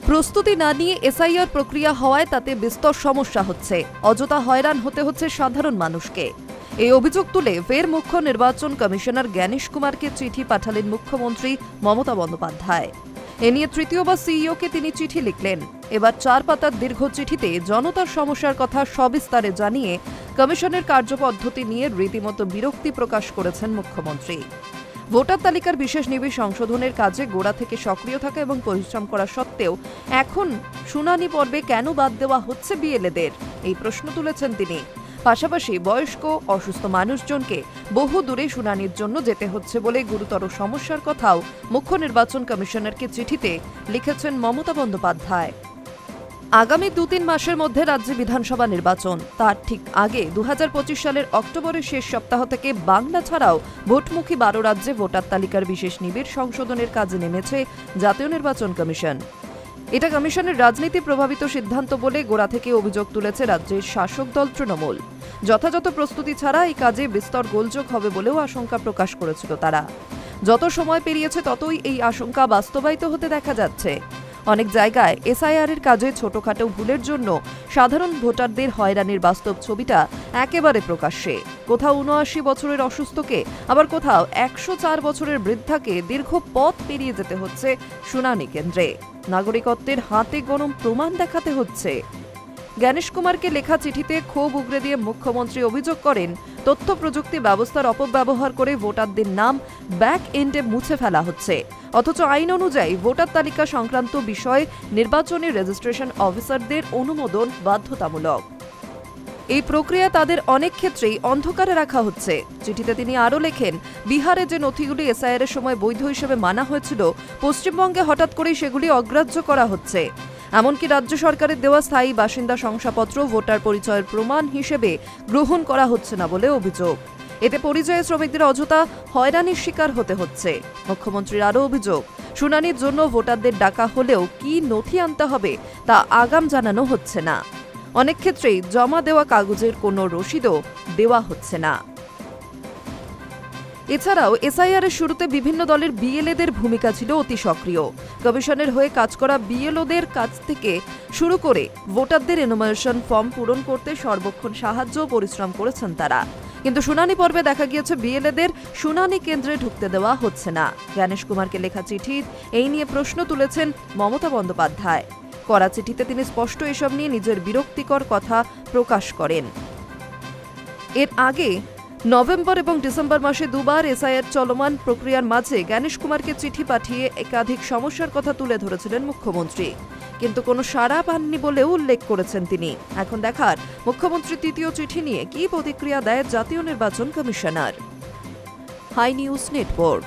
প্রস্তুতি না নিয়ে এসআইআর প্রক্রিয়া হওয়ায় তাতে বিস্তর সমস্যা হচ্ছে, অযথা হয়রান হতে হচ্ছে সাধারণ মানুষকে। এই অভিযোগ তুলে ফের মুখ্য নির্বাচন কমিশনার জ্ঞানেশ কুমারকে চিঠি পাঠালেন মুখ্যমন্ত্রী মমতা বন্দ্যোপাধ্যায়। এ নিয়ে তৃতীয়বার সিইওকে তিনি চিঠি লিখলেন। এবার 4 পাতার দীর্ঘ চিঠিতে জনতার সমস্যার কথা সবিস্তারে জানিয়ে কমিশনের কার্যপদ্ধতি নিয়ে রীতিমতো বিরক্তি প্রকাশ করেছেন মুখ্যমন্ত্রী। ভোটার তালিকার বিশেষ নিবিড় সংশোধনের কাজে গোড়া থেকে সক্রিয় থাকা এবং পরিশ্রম করা সত্ত্বেও এখন শুনানি পর্বে কেন বাদ দেওয়া হচ্ছে বিএলএদের, এই প্রশ্ন তুলেছেন তিনি। পাশাপাশি বয়স্ক অসুস্থ মানুষজনকে বহু দূরে শুনানির জন্য যেতে হচ্ছে বলে গুরুতর সমস্যার কথাও মুখ্য নির্বাচন কমিশনারকে চিঠিতে লিখেছেন মমতা বন্দ্যোপাধ্যায়। আগামী 2-3 মাসের মধ্যে রাজ্যে বিধানসভা নির্বাচন, তার ঠিক আগে 2025 সালের অক্টোবরের শেষ সপ্তাহ থেকে বাংলা ছাড়াও ভোটমুখী 12 রাজ্যে ভোটার তালিকার বিশেষ নিবিড় সংশোধনের কাজে নেমেছে জাতীয় নির্বাচন কমিশন। এটা কমিশনের রাজনীতি প্রভাবিত সিদ্ধান্ত বলে গোড়া থেকে অভিযোগ তুলেছে রাজ্যের শাসক দল তৃণমূল। যথাযথ প্রস্তুতি ছাড়া এই কাজে বিস্তর গোলযোগ হবে বলেও আশঙ্কা প্রকাশ করেছিল তারা। যত সময় পেরিয়েছে ততই এই আশঙ্কা বাস্তবায়িত হতে দেখা যাচ্ছে। অনেক জায়গায় এসআইআর এর কাজে ছোটখাটো ভুলের জন্য সাধারণ ভোটারদের হয়রানির বাস্তব ছবিটা একেবারে প্রকাশ্যে। কোথাও 79 বছরের অসুস্থকে, আবার কোথাও 104 বছরের বৃদ্ধাকে দীর্ঘ পথ পেরিয়ে যেতে হচ্ছে শুনানি কেন্দ্রে। নাগরিকত্বের হাতে গরম প্রমাণ দেখাতে হচ্ছে। জ্ঞানেশ কুমারকে লেখা চিঠিতে ক্ষোভ উগরে দিয়ে মুখ্যমন্ত্রী অভিযোগ করেন, তথ্য প্রযুক্তি ব্যবস্থার অপব্যবহার করে ভোটারদের নাম ব্যাক এন্ডে মুছে ফেলা হচ্ছে, অথচ আইন অনুযায়ী ভোটার তালিকা সংক্রান্ত বিষয়ে নির্বাচনী রেজিস্ট্রেশন অফিসারদের অনুমোদন বাধ্যতামূলক। এই প্রক্রিয়া তাদের অনেক ক্ষেত্রেই অন্ধকারে রাখা হচ্ছে। চিঠিতে তিনি আরও লেখেন, বিহারে যে নথিগুলি এসআইআর এর সময় বৈধ হিসেবে মানা হয়েছিল, পশ্চিমবঙ্গে হঠাৎ করেই সেগুলি অগ্রাহ্য করা হচ্ছে। এমনকি রাজ্য সরকারের দেওয়া স্থায়ী বাসিন্দা শংসাপত্র ভোটার পরিচয়ের প্রমাণ হিসেবে গ্রহণ করা হচ্ছে না বলে অভিযোগ। এতে পরিযায়ী শ্রমিকদের অযথা হয়রানির শিকার হতে হচ্ছে। মুখ্যমন্ত্রীর আরও অভিযোগ, শুনানির জন্য ভোটারদের ডাকা হলেও কি নথি আনতে হবে তা আগাম জানানো হচ্ছে না। অনেক ক্ষেত্রেই জমা দেওয়া কাগজের কোনো রসিদও দেওয়া হচ্ছে না। এছাড়াও এসআইআর এর শুরুতে বিভিন্ন দলের বিএলএদের ভূমিকা ছিল অতি সক্রিয়। কমিশনের হয়ে কাজ করা বিএলওদের কাছ থেকে শুরু করে ভোটারদের এনুমারেশন ফর্ম পূরণ করতে সর্বক্ষণ সাহায্য ও পরিশ্রম করেছেন তারা। কিন্তু শুনানি পর্বে দেখা গিয়েছে বিএলএদের শুনানি কেন্দ্রে ঢুকতে দেওয়া হচ্ছে না। জ্ঞানেশ কুমারকে লেখা চিঠির এই নিয়ে প্রশ্ন তুলেছেন মমতা বন্দ্যোপাধ্যায়। করা চিঠিতে তিনি স্পষ্ট এসব নিয়ে নিজের বিরক্তিকর কথা প্রকাশ করেন। এর আগে নভেম্বর এবং ডিসেম্বর মাসে দুবার এসআইআর চলমান প্রক্রিয়ার মাঝে জ্ঞানেশ কুমারকে চিঠি পাঠিয়ে একাধিক সমস্যার কথা তুলে ধরেছিলেন মুখ্যমন্ত্রী, কিন্তু কোনো সাড়া পাননি বলেও উল্লেখ করেছেন তিনি। এখন দেখার মুখ্যমন্ত্রীর তৃতীয় চিঠি নিয়ে কী প্রতিক্রিয়া দেয় জাতীয় নির্বাচন কমিশনার। High news network.